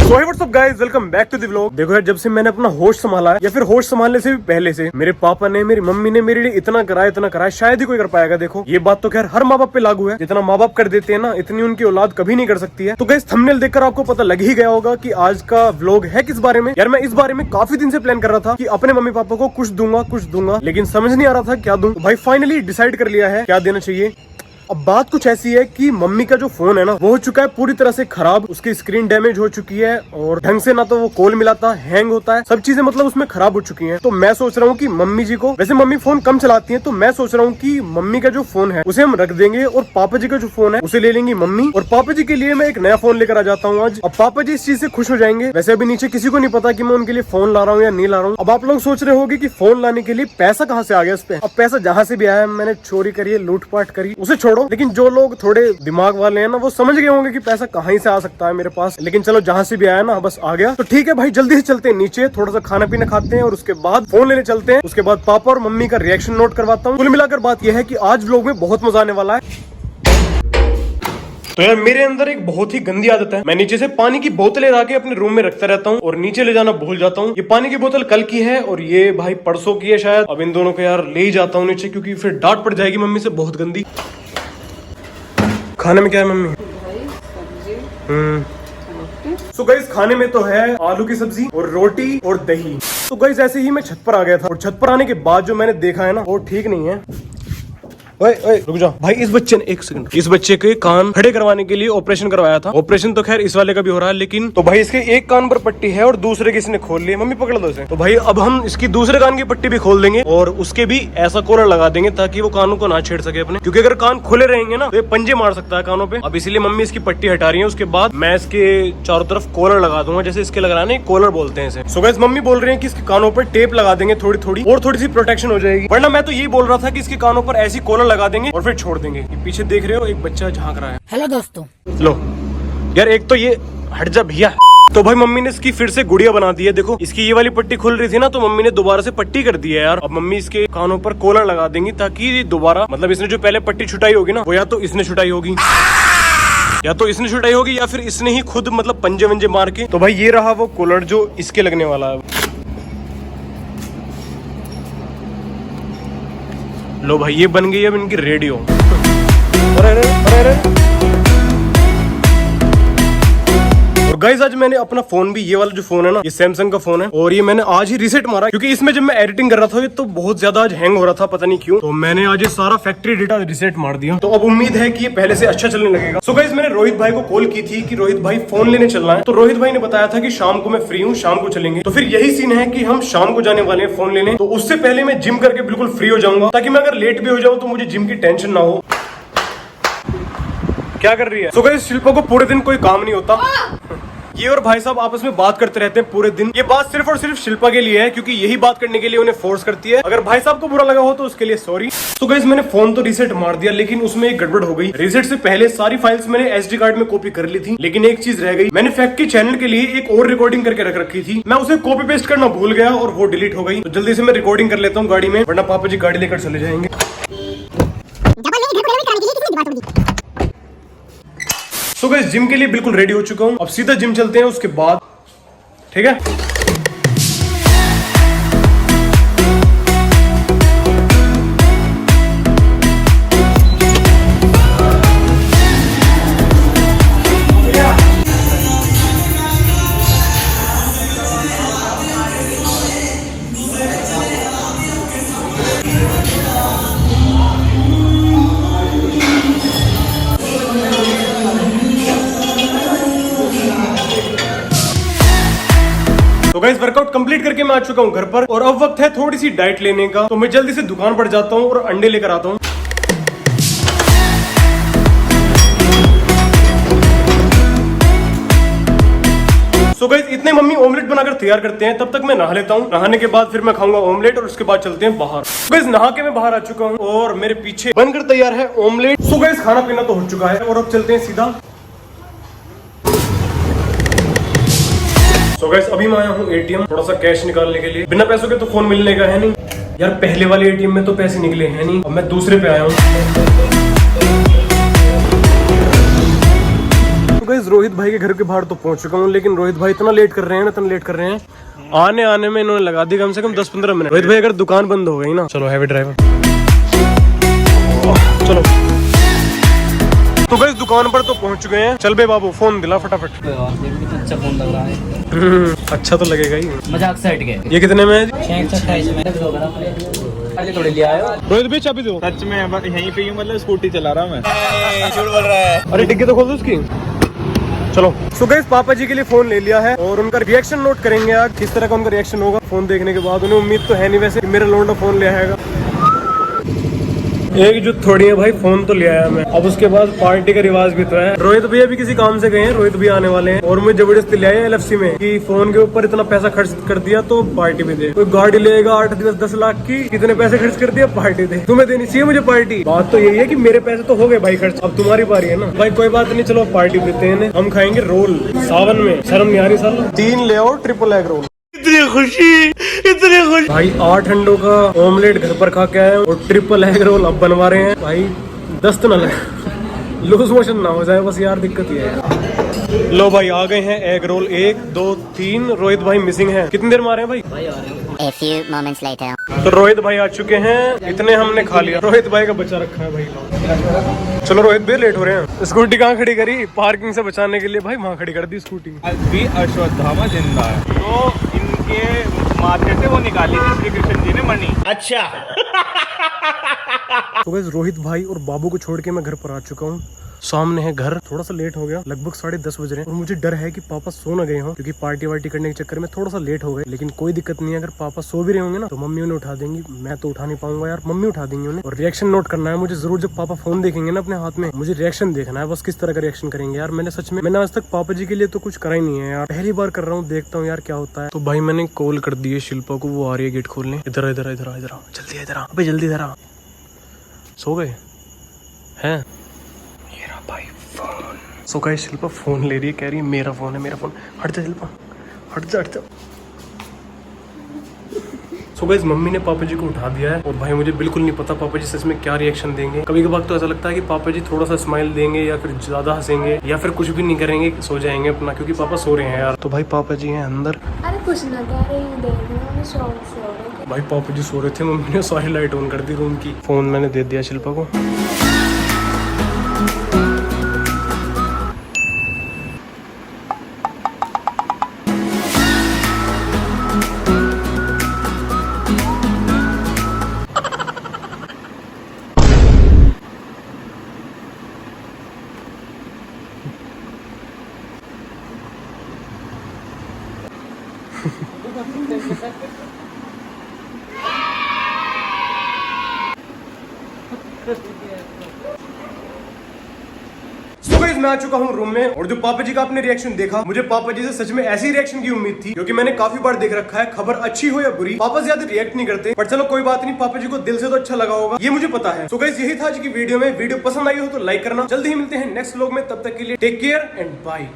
So hey what's up guys, welcome back to the vlog. देखो यार, जब से मैंने अपना होश संभाला है या फिर होश संभालने से भी पहले से मेरे पापा ने, मेरी मम्मी ने मेरे लिए इतना कराया शायद ही कोई कर पाएगा। देखो ये बात तो खैर हर माँ बाप पे लागू है, जितना माँ बाप कर देते हैं ना इतनी उनकी औलाद कभी नहीं कर सकती है। तो गाइस थंबनेल देखकर आपको पता लग ही गया होगा कि आज का व्लॉग है किस बारे में। यार मैं इस बारे में काफी दिन से प्लान कर रहा था कि अपने मम्मी पापा को कुछ दूंगा, लेकिन समझ नहीं आ रहा था क्या दूं। तो भाई फाइनली डिसाइड कर लिया है क्या देना चाहिए। अब बात कुछ ऐसी है कि मम्मी का जो फोन है ना वो हो चुका है पूरी तरह से खराब, उसकी स्क्रीन डैमेज हो चुकी है और ढंग से ना तो वो कॉल मिलाता, हैंग होता है, सब चीजें मतलब उसमें खराब हो चुकी हैं। तो मैं सोच रहा हूँ कि मम्मी जी को, वैसे मम्मी फोन कम चलाती हैं, तो मैं सोच रहा हूँ कि मम्मी का जो फोन है उसे हम रख देंगे और पापा जी का जो फोन है उसे ले लेंगी मम्मी, और पापा जी के लिए मैं एक नया फोन लेकर आ जाता हूँ आज। अब पापा जी इस चीज से खुश हो जाएंगे। वैसे अभी नीचे किसी को नहीं पता कि मैं उनके लिए फोन ला रहा हूँ या नहीं ला रहा हूँ। अब आप लोग सोच रहे होंगे कि फोन लाने के लिए पैसा कहाँ से आ गया इस पे। अब पैसा जहाँ से भी आया, मैंने चोरी करी है, लूटपाट करी, उसे छोड़ो, लेकिन जो लोग थोड़े दिमाग वाले हैं ना वो समझ गए होंगे कि पैसा कहाँ से आ सकता है मेरे पास। लेकिन चलो जहाँ से भी आया ना बस आ गया, तो ठीक है भाई, जल्दी से चलते हैं नीचे, थोड़ा सा खाना पीना खाते हैं और उसके बाद फोन लेने चलते हैं। उसके बाद पापा और मम्मी का रिएक्शन नोट करवाता हूँ। कुल मिलाकर बात यह है कि आज व्लॉग में बहुत मजा आने वाला है। तो यार मेरे अंदर एक बहुत ही गंदी आदत है, मैं नीचे से पानी की बोतलें लाके अपने रूम में रखता रहता हूँ और नीचे ले जाना भूल जाता हूँ। ये पानी की बोतल कल की है और ये भाई परसों की है शायद। अब इन दोनों को यार ले ही जाता हूँ नीचे, क्योंकि फिर डांट पड़ जाएगी मम्मी से बहुत गंदी। खाने में क्या है मम्मी? सो गाइस खाने में तो है आलू की सब्जी और रोटी और दही। तो गाइस ऐसे ही मैं छत पर आ गया था और छत पर आने के बाद जो मैंने देखा है ना वो ठीक नहीं है। ओए ओए रुक जाओ भाई, इस बच्चे ने एक सेकंड, इस बच्चे के कान खड़े करवाने के लिए ऑपरेशन करवाया था। ऑपरेशन तो खैर इस वाले का भी हो रहा है, लेकिन तो भाई इसके एक कान पर पट्टी है और दूसरे की इसने खोल ली है। मम्मी पकड़ दो इसे। तो भाई अब हम इसकी दूसरे कान की पट्टी भी खोल देंगे और उसके भी ऐसा कॉलर लगा देंगे ताकि वो कानों को ना छेड़ सके अपने, क्योंकि अगर कान खुले रहेंगे ना तो ये पंजे मार सकता है कानों पे। अब इसीलिए मम्मी इसकी पट्टी हटा रही है। उसके बाद मैं इसके चारों तरफ कॉलर लगा दूंगा, जैसे इसके लग रहा है ना, कॉलर बोलते हैं इसे। सो गाइस मम्मी बोल रहे हैं कि इसके कानों पर टेप लगा देंगे थोड़ी थोड़ी, और थोड़ी सी प्रोटेक्शन हो जाएगी। वरना मैं तो यही बोल रहा था कि इसके कानों पर ऐसी कॉलर लगा देंगे और फिर छोड़ देंगे। ये पीछे देख रहे हो एक बच्चा झांक रहा है। हेलो दोस्तों। लो यार, एक तो ये हट जा भैया। तो भाई मम्मी ने इसकी फिर से गुड़िया बना दी है। देखो इसकी ये वाली पट्टी खुल रही थी ना, तो मम्मी ने दोबारा से पट्टी कर दी है यार। अब मम्मी इसके कानों पर कॉलर लगा देंगी ताकि दोबारा, मतलब इसने जो पहले पट्टी छुटाई होगी ना वो या तो इसने छुटाई होगी या फिर इसने ही खुद मतलब पंजे वंजे मार के। तो भाई ये रहा वो कॉलर जो इसके लगने वाला है। लो भाई ये बन गई अब इनकी रेडियो। अरे और गाइस आज मैंने अपना फोन भी, ये वाला जो फोन है ना, ये सैमसंग का फोन है, और ये मैंने आज ही रीसेट मारा, क्योंकि इसमें जब मैं एडिटिंग कर रहा था ये तो बहुत ज्यादा आज हैंग हो रहा था, पता नहीं क्यों। तो मैंने आज ये सारा फैक्ट्री डेटा रीसेट मार दिया। तो अब उम्मीद है कि ये पहले से अच्छा चलने लगेगा। सो गाइस मैंने रोहित भाई को कॉल की थी कि रोहित भाई फोन लेने चलना है। तो रोहित भाई ने बताया था कि शाम को मैं फ्री हूँ, शाम को चलेंगे। तो फिर यही सीन है कि हम शाम को जाने वाले हैं फोन लेने। तो उससे पहले मैं जिम करके बिल्कुल फ्री हो जाऊंगा, ताकि मैं अगर लेट भी हो जाऊँ तो मुझे जिम की टेंशन ना हो। क्या कर रही है? सो गाइस शिल्पा को पूरे दिन कोई काम नहीं होता, ये और भाई साहब आपस में बात करते रहते हैं पूरे दिन। ये बात सिर्फ और सिर्फ शिल्पा के लिए है, क्योंकि यही बात करने के लिए उन्हें फोर्स करती है। अगर भाई साहब को बुरा लगा हो तो उसके लिए सॉरी। तो गाइस मैंने फोन तो रीसेट मार दिया, लेकिन उसमें एक गड़बड़ हो गई। रीसेट से पहले सारी फाइल्स मैंने एसडी कार्ड में कॉपी कर ली थी, लेकिन एक चीज रह गई। मैंने फैक्ट के चैनल के लिए एक और रिकॉर्डिंग करके रख रखी थी, मैं उसे कॉपी पेस्ट करना भूल गया और वो डिलीट हो गई। तो जल्दी से मैं रिकॉर्डिंग कर लेता हूँ गाड़ी में, वरना पापा जी गाड़ी लेकर चले जाएंगे। सो गाइस जिम के लिए बिल्कुल रेडी हो चुका हूँ, अब सीधा जिम चलते हैं उसके बाद, ठीक है। तो गाइस वर्कआउट कंप्लीट करके मैं आ चुका हूँ घर पर, और अब वक्त है थोड़ी सी डाइट लेने का। तो मैं जल्दी से दुकान पर जाता हूँ और अंडे लेकर आता हूँ। सो गाइस इतने मम्मी ऑमलेट बनाकर तैयार करते हैं, तब तक मैं नहा लेता हूँ। नहाने के बाद फिर मैं खाऊंगा ऑमलेट और उसके बाद चलते हैं बाहर। गाइस नहा के मैं बाहर आ चुका हूँ और मेरे पीछे बनकर तैयार है ऑमलेट। सो गाइस खाना पीना तो हो चुका है और अब चलते हैं सीधा। सो गाइस अभी मैं आया हूँ एटीएम थोड़ा सा कैश निकालने के लिए। बिना पैसों के तो फोन मिलने का है नहीं यार, पहले वाले एटीएम में तो पैसे निकले हैं नहीं, अब मैं दूसरे पे आया हूँ। गाइस रोहित भाई के घर के बाहर तो पहुंच चुका हूँ, लेकिन रोहित भाई इतना लेट कर रहे हैं ना, इतना लेट कर रहे हैं। आने में इन्होंने लगा दी कम से कम 10-15 मिनट। रोहित भाई अगर दुकान बंद हो गई ना, चलो हैवी ड्राइवर चलो। तो गाइस दुकान पर तो पहुंच चुके हैं। चल बे बाबू फोन दिला फटाफट। अच्छा फोन लग रहा है। अच्छा तो लगेगा ही। मजाक से हट गए। ये कितने में है? 628 में थोड़ी लिया आयो। रोहित भाई चाबी दो। सच में यहीं पे ही मतलब स्कूटी चला रहा हूँ मैं। झूठ बोल रहा है। अरे डिग्गी तो खोल दो उसकी। चलो सो गाइस पापा जी के लिए फोन ले लिया है और उनका रिएक्शन नोट करेंगे आज, किस तरह का उनका रिएक्शन होगा फोन देखने के बाद। उन्हें उम्मीद तो है नहीं वैसे कि मेरा लौंडा फोन ले आएगा। एक जो थोड़ी है भाई, फोन तो ले आया मैं। अब उसके बाद पार्टी का रिवाज भी तो है। रोहित भैया भी किसी काम से गए हैं, रोहित भी आने वाले हैं और मुझे जबरदस्ती ले आए LFC में कि फोन के ऊपर इतना पैसा खर्च कर दिया तो पार्टी भी दे। कोई गाड़ी लेगा 8-10 लाख की, कितने पैसे खर्च कर दिया, पार्टी दे। तुम्हें देनी चाहिए मुझे पार्टी। बात तो यही है कि मेरे पैसे तो हो गए भाई खर्च, अब तुम्हारी बारी है ना भाई। कोई बात नहीं, चलो पार्टी देते हैं। हम खाएंगे रोल सावन में, शर्म नहीं आ रही साल। 3 ले आओ ट्रिपल एग रोल। इतनी खुशी भाई। 8 अंडों का ऑमलेट घर पर खा के आए और ट्रिपल एग रोल अब बनवा रहे हैं भाई। दस्त न लगे, लूज मोशन ना हो जाए बस यार, दिक्कत ये है। लो भाई आ गए हैं एग रोल। 1 2 3। रोहित भाई मिसिंग है। कितनी देर में आ रहे हैं भाई? A few moments later. तो रोहित भाई आ चुके हैं, इतने हमने खा लिया। रोहित भाई का बच्चा रखा है भाई। चलो रोहित भाई लेट हो रहे हैं। स्कूटी कहाँ खड़ी करी? पार्किंग से बचाने के लिए भाई वहाँ खड़ी कर दी स्कूटी। अभी अश्वत्थामा जिंदा है तो इनके माथे से वो निकाली थी श्री कृष्ण जी ने मणि। अच्छा। तो गाइस रोहित भाई और बाबू को छोड़ के मैं घर पर आ चुका हूँ। सामने है घर। थोड़ा सा लेट हो गया, लगभग 10:30 बज रहे हैं और मुझे डर है कि पापा सो न गए हों, क्योंकि पार्टी वार्टी करने के चक्कर में थोड़ा सा लेट हो गए। लेकिन कोई दिक्कत नहीं है, अगर पापा सो भी रहे होंगे ना तो मम्मी उन्हें उठा देंगी। मैं तो उठा नहीं पाऊंगा यार, मम्मी उठा देंगी उन्हें। और रिएक्शन नोट करना है मुझे जरूर। जब पापा फोन देखेंगे ना अपने हाथ में, मुझे रिएक्शन देखना है बस, किस तरह का रिएक्शन करेंगे यार। मैंने सच में आज तक पापा जी के लिए तो कुछ करा ही नहीं है यार, पहली बार कर रहा हूँ। देखता हूँ यार क्या होता है। तो भाई मैंने कॉल कर दी है शिल्पा को, वो आ रही है गेट खोलने। इधर इधर इधर इधर जल्दी इधर आ जल्दी इधर आ। सो गए हैं भाई phone. So guys Shilpa phone ले रही है, कह रही है मेरा फोन है मेरा फोन। हट जा शिल्पा, हट जा हट जा। सो गाइस मम्मी ने पापा जी को उठा दिया है और भाई मुझे बिल्कुल नहीं पता पापा जी सच में क्या रिएक्शन देंगे। कभी कभार तो ऐसा लगता है कि पापा जी थोड़ा सा स्माइल देंगे या फिर ज्यादा हंसेंगे या फिर कुछ भी नहीं करेंगे, सो जाएंगे अपना, क्योंकि पापा सो रहे हैं यार। तो भाई पापा जी हैं अंदर। अरे कुछ ना कर रही हूँ, देख रही हूँ मैं सो रही। भाई पापा जी सो रहे थे, मम्मी ने सारी लाइट ऑन कर दी रूम की। फोन मैंने दे दिया शिल्पा को। So guys, मैं आ चुका हूँ रूम में और जो पापा जी का आपने रिएक्शन देखा, मुझे पापा जी से सच में ऐसी रिएक्शन की उम्मीद थी, क्योंकि मैंने काफी बार देख रखा है खबर अच्छी हो या बुरी पापा ज्यादा रिएक्ट नहीं करते। पर चलो कोई बात नहीं, पापा जी को दिल से तो अच्छा लगा होगा, ये मुझे पता है। So guys, यही था आज की वीडियो में। वीडियो पसंद आई हो तो लाइक करना। जल्दी ही मिलते हैं नेक्स्ट व्लॉग में, तब तक के लिए टेक केयर एंड बाय।